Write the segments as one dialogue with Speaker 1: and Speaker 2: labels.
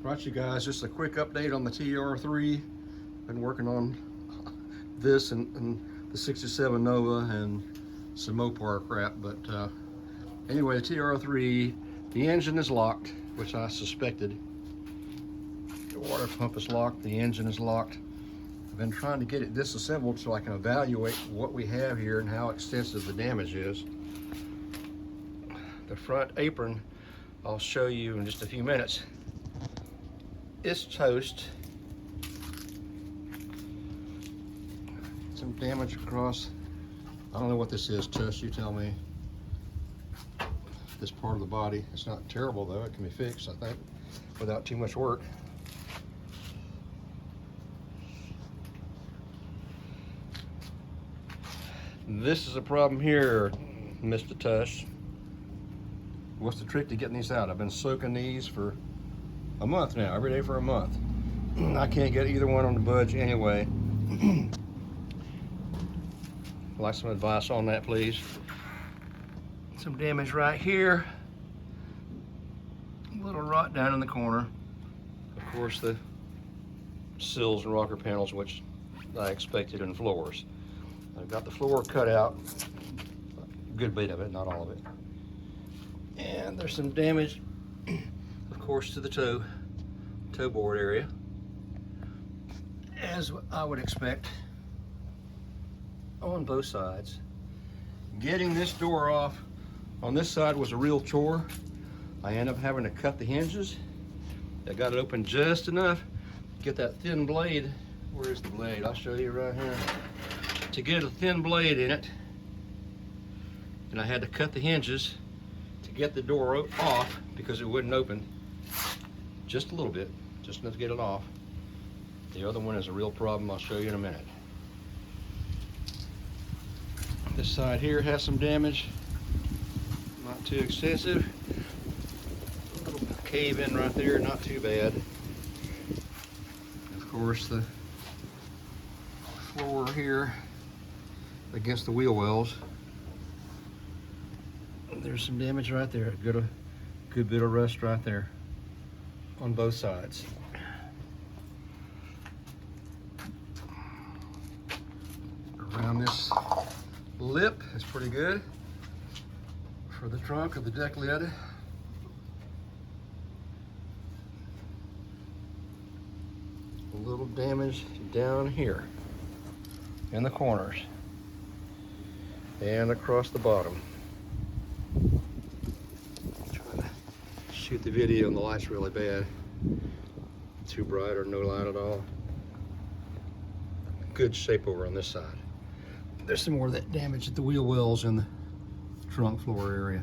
Speaker 1: Right, you guys, just a quick update on the TR3. Been working on this and the 67 Nova and some Mopar crap, but anyway, the TR3, the engine is locked, which I suspected. The water pump is locked, the engine is locked. I've been trying to get it disassembled so I can evaluate what we have here and how extensive the damage is. The front apron, I'll show you in just a few minutes. It's toast. Some damage across, I don't know what this is, Tush, you tell me. This part of the body, it's not terrible though, it can be fixed, I think, without too much work. This is a problem here, Mr. Tush. What's the trick to getting these out? I've been soaking these for a month now, every day for a month. I can't get either one on the budge anyway. I'd like some advice on that, please. Some damage right here. A little rot down in the corner. Of course, the sills and rocker panels, which I expected, in floors. I've got the floor cut out, a good bit of it, not all of it. And there's some damage, of course, to the toe board area, as I would expect on both sides. Getting this door off on this side was a real chore. I ended up having to cut the hinges. I got it open just enough to get that thin blade. Where's the blade? I'll show you right here. To get a thin blade in it, and I had to cut the hinges to get the door off because it wouldn't open. Just a little bit, just enough to get it off. The other one is a real problem. I'll show you in a minute. This side here has some damage, not too extensive. A little cave in right there, not too bad. Of course, the floor here against the wheel wells, there's some damage right there. A good bit of rust right there on both sides. Around this lip is pretty good for the trunk of the deck lid. A little damage down here in the corners and across the bottom. I'm trying to shoot the video and the light's really bad. Too bright or no light at all. Good shape over on this side. There's some more of that damage at the wheel wells in the trunk floor area.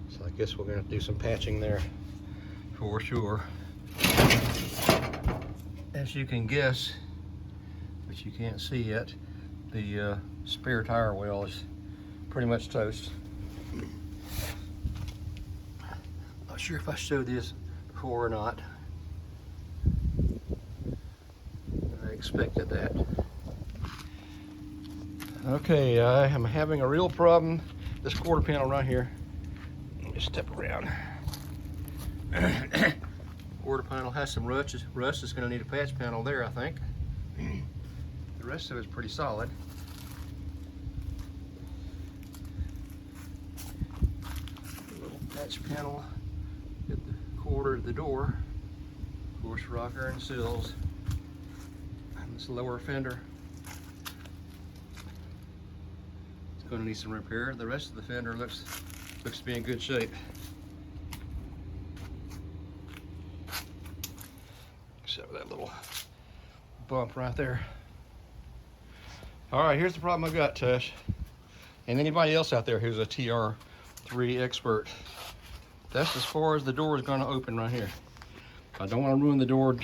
Speaker 1: So I guess we're gonna have to do some patching there for sure. As you can guess, but you can't see yet, the spare tire well is pretty much toast. Not sure if I showed this before or not. I expected that. Okay, I am having a real problem. This quarter panel right here. Let me step around. Quarter panel has some rust. It's going to need a patch panel there, I think. The rest of it's pretty solid. A little patch panel at the quarter of the door. Of course, rocker and sills. And this lower fender. It's going to need some repair. The rest of the fender looks to be in good shape. Except for that little bump right there. All right, here's the problem I've got, Tush. And anybody else out there who's a TR3 expert. That's as far as the door is going to open right here. I don't want to ruin the door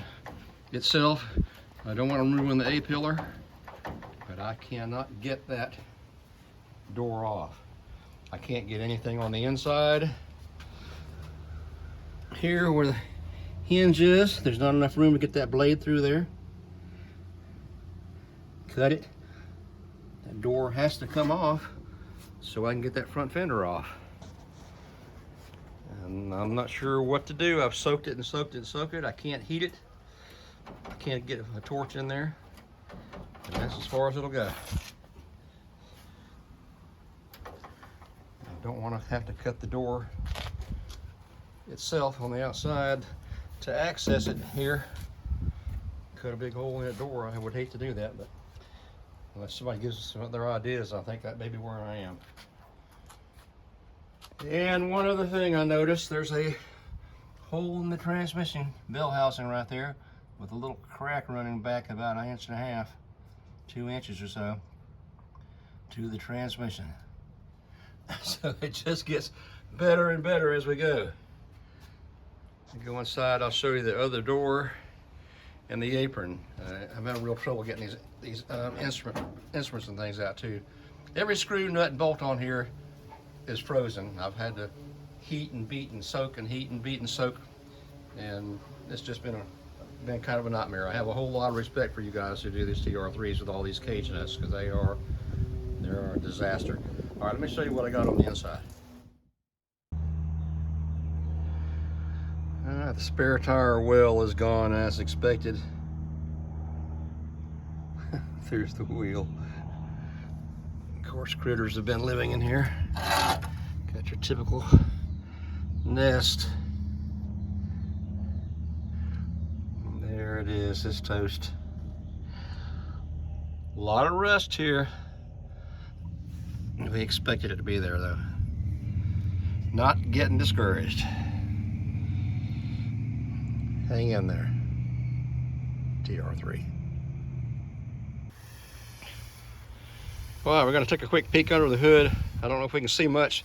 Speaker 1: itself. I don't want to ruin the A-pillar. But I cannot get that door off. I can't get anything on the inside. Here where the hinge is, there's not enough room to get that blade through there. Cut it. That door has to come off so I can get that front fender off. And I'm not sure what to do. I've soaked it and soaked it and soaked it. I can't heat it. I can't get a torch in there. And that's as far as it'll go. I don't want to have to cut the door itself on the outside to access it here. Cut a big hole in that door. I would hate to do that, but unless somebody gives us some other ideas, I think that may be where I am. And one other thing I noticed, there's a hole in the transmission bell housing right there with a little crack running back about 1.5 inches, 2 inches or so to the transmission. So it just gets better and better as we go. Go inside, I'll show you the other door and the apron. I'm having real trouble getting these instruments and things out too. Every screw, nut, and bolt on here is frozen. I've had to heat and beat and soak and heat and beat and soak, and it's just been kind of a nightmare. I have a whole lot of respect for you guys who do these TR3s with all these cage nuts, because they're a disaster. All right, let me show you what I got on the inside. The spare tire well is gone as expected. There's the wheel. Of course, critters have been living in here. Got your typical nest. There it is, it's toast. A lot of rust here. We expected it to be there though. Not getting discouraged. Hang in there, TR3. Well, we're going to take a quick peek under the hood. I don't know if we can see much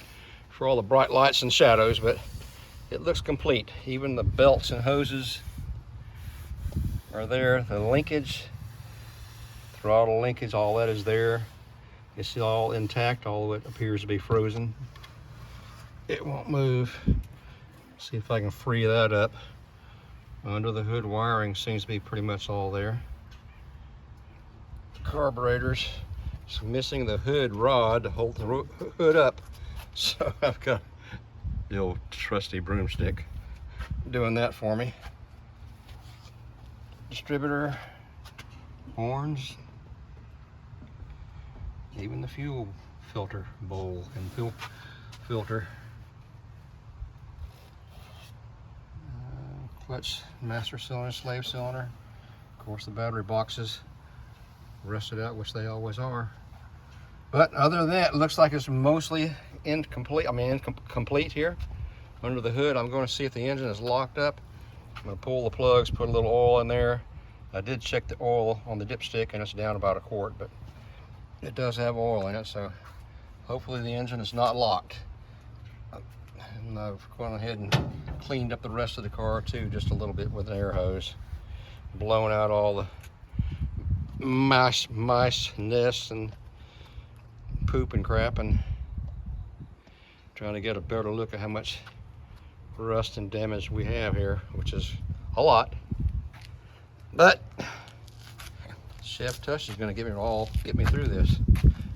Speaker 1: for all the bright lights and shadows, but it looks complete. Even the belts and hoses are there. The linkage, throttle linkage, all that is there. It's all intact, although it appears to be frozen. It won't move. See if I can free that up. Under the hood wiring seems to be pretty much all there. Carburetors. It's missing the hood rod to hold the hood up. So I've got the old trusty broomstick doing that for me. Distributor, horns, even the fuel filter bowl and fuel filter. Clutch, master cylinder, slave cylinder. Of course, the battery boxes rusted out, which they always are. But other than that, it looks like it's mostly incomplete. Complete here. Under the hood, I'm going to see if the engine is locked up. I'm going to pull the plugs, put a little oil in there. I did check the oil on the dipstick, and it's down about 1 quart, but it does have oil in it, so hopefully the engine is not locked. And I've gone ahead and cleaned up the rest of the car too, just a little bit with an air hose, blown out all the mice nests and poop and crap, and trying to get a better look at how much rust and damage we have here, which is a lot. But Chef Tush is going to get me through this.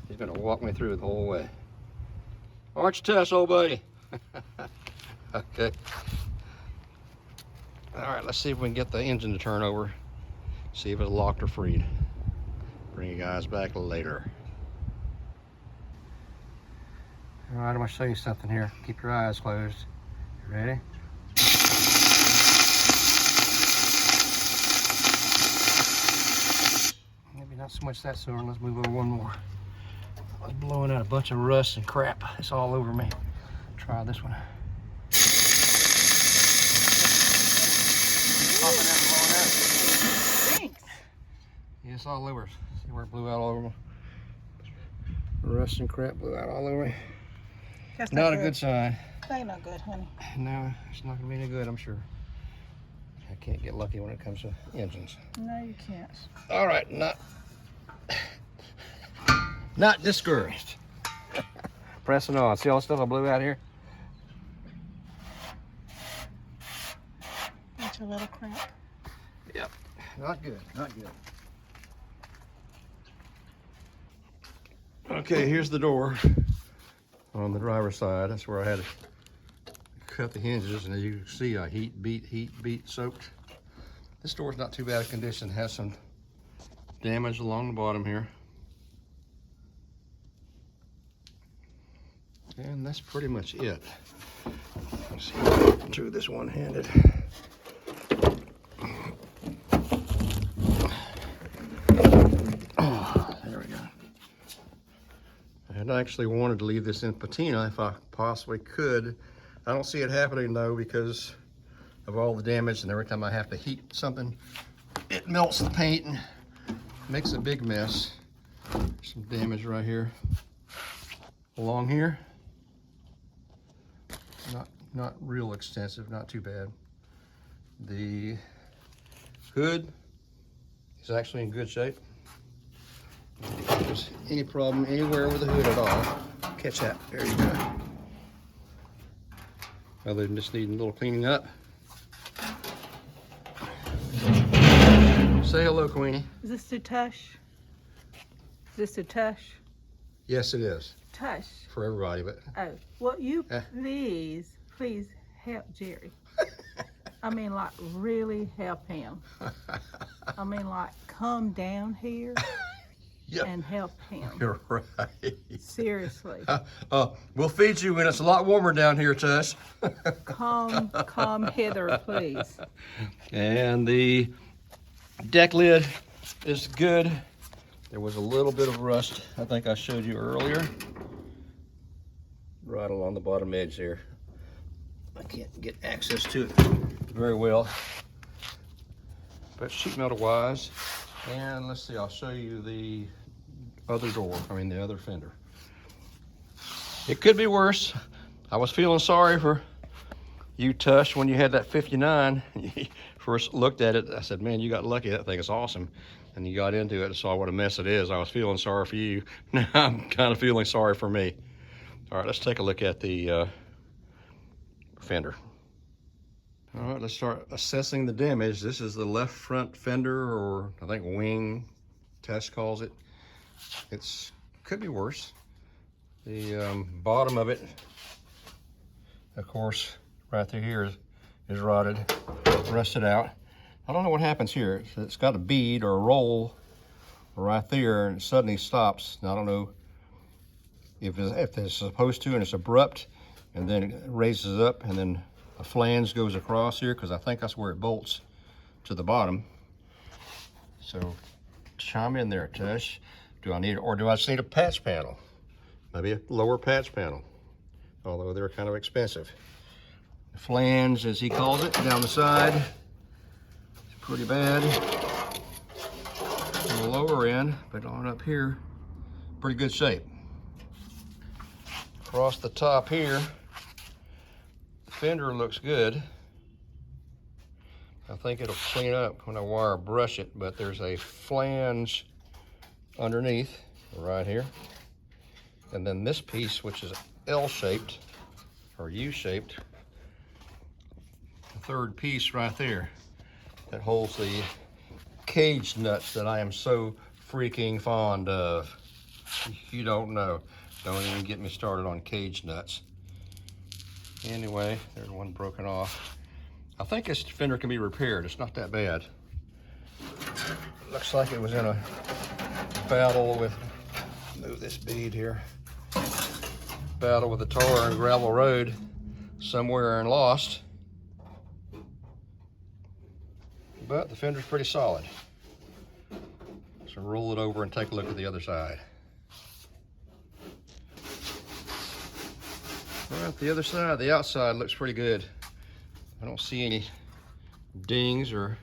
Speaker 1: He's going to walk me through the whole way. Aren't you, Tush, old buddy? Okay. All right, let's see if we can get the engine to turn over. See if it's locked or freed. Bring you guys back later. All right, I'm gonna show you something here. Keep your eyes closed. You ready? Maybe not so much that cylinder. Let's move over one more. I was blowing out a bunch of rust and crap. It's all over me. Try this one.
Speaker 2: Thanks.
Speaker 1: Yeah, it's all over. See where it blew out all over me? Rust and crap blew out all over me.
Speaker 2: That's
Speaker 1: not a good sign.
Speaker 2: That ain't no good, honey.
Speaker 1: No, it's not gonna be any good, I'm sure. I can't get lucky when it comes to engines.
Speaker 2: No, you can't.
Speaker 1: All right, not discouraged. Pressing on. See all the stuff I blew out here?
Speaker 2: Bunch of little crap.
Speaker 1: Yep. Not good, not good. Okay, here's the door on the driver's side. That's where I had a cut the hinges, and as you can see, I heat beat soaked. This door's not too bad a condition. It has some damage along the bottom here. And that's pretty much it. Let's see if I can do this one-handed. Oh, there we go. I had actually wanted to leave this in patina if I possibly could. I don't see it happening though because of all the damage, and every time I have to heat something, it melts the paint and makes a big mess. Some damage right here. Along here. Not real extensive, not too bad. The hood is actually in good shape. If there's any problem anywhere with the hood at all, catch that. There you go. Other than just needing a little cleaning up. Say hello, Queenie.
Speaker 2: Is this to Tush? Is this to Tush?
Speaker 1: Yes, it is.
Speaker 2: Tush.
Speaker 1: For everybody, but
Speaker 2: Oh, well, you please help Jerry. I mean, like, really help him. I mean, like, come down here
Speaker 1: yep.
Speaker 2: and help him.
Speaker 1: You're right.
Speaker 2: Seriously.
Speaker 1: We'll feed you when it's a lot warmer down here, Tush.
Speaker 2: Come hither, please.
Speaker 1: And the deck lid is good. There was a little bit of rust, I think I showed you earlier. Right along the bottom edge there. I can't get access to it very well. But sheet metal wise, and let's see, I'll show you the other door, the other fender. It could be worse. I was feeling sorry for you, Tush, when you had that 59. First looked at it, I said, man, you got lucky. That thing is awesome. And you got into it and saw what a mess it is. I was feeling sorry for you. Now I'm kind of feeling sorry for me. All right, let's take a look at the fender. All right, let's start assessing the damage. This is the left front fender, or I think wing, Tess calls it. It's could be worse. The bottom of it, of course, right through here is rotted, rusted out. I don't know what happens here. It's got a bead or a roll right there, and it suddenly stops. Now, I don't know if it's supposed to, and it's abrupt, and then it raises up, and then a flange goes across here, because I think that's where it bolts to the bottom. So chime in there, Tush. Do I need, or do I just need a patch panel? Maybe a lower patch panel, although they're kind of expensive. The flange, as he calls it, down the side, it's pretty bad. On the lower end, but on up here, pretty good shape. Across the top here, the fender looks good. I think it'll clean up when I wire brush it, but there's a flange underneath right here. And then this piece, which is L-shaped or U-shaped, the third piece right there that holds the cage nuts that I am so freaking fond of. You don't know. Don't even get me started on cage nuts. Anyway, there's one broken off. I think this fender can be repaired. It's not that bad. Looks like it was in a battle with, move this bead here, battle with the tar and gravel road somewhere and lost. But the fender's pretty solid. So roll it over and take a look at the other side. All right, the other side, the outside looks pretty good. I don't see any dings or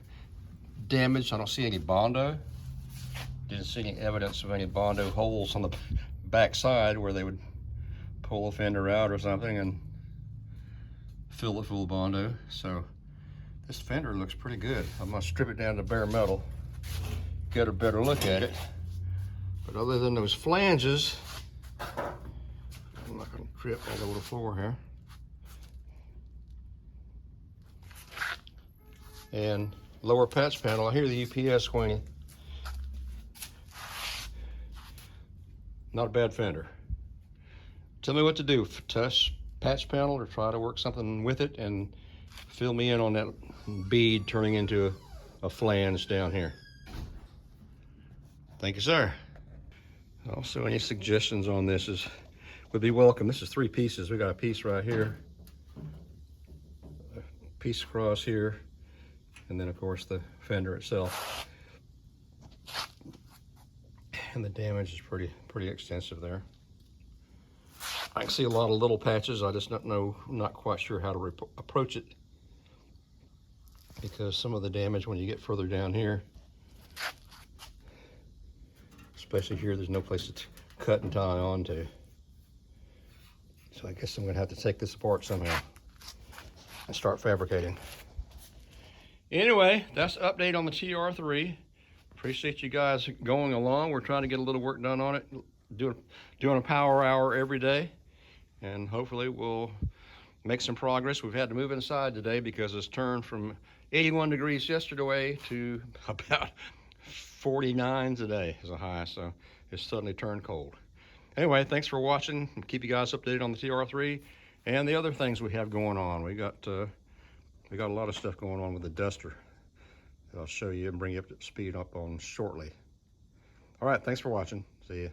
Speaker 1: damage. I don't see any Bondo. Didn't see any evidence of any Bondo holes on the back side where they would pull a fender out or something and fill it full of Bondo. So this fender looks pretty good. I'm gonna strip it down to bare metal, get a better look at it. But other than those flanges, I'm not gonna trip all over the floor here. And lower patch panel, I hear the UPS Queenie. Not a bad fender. Tell me what to do, Tush. patch panel or try to work something with it and fill me in on that bead turning into a flange down here. Thank you, sir. Also, any suggestions on this would be welcome. This is 3 pieces. We got a piece right here, a piece across here, and then of course the fender itself. And the damage is pretty extensive there. I can see a lot of little patches. I just not quite sure how to approach it, because some of the damage when you get further down here, especially here, there's no place to cut and tie onto. So I guess I'm gonna have to take this apart somehow and start fabricating. Anyway, that's the update on the TR3. Appreciate you guys going along. We're trying to get a little work done on it, doing a power hour every day, and hopefully we'll make some progress. We've had to move inside today because it's turned from 81 degrees yesterday to about 49 today is a high, so it's suddenly turned cold. Anyway, thanks for watching, and keep you guys updated on the TR3 and the other things we have going on. We got a lot of stuff going on with the Duster that I'll show you and bring you up to speed up on shortly. All right, thanks for watching. See ya.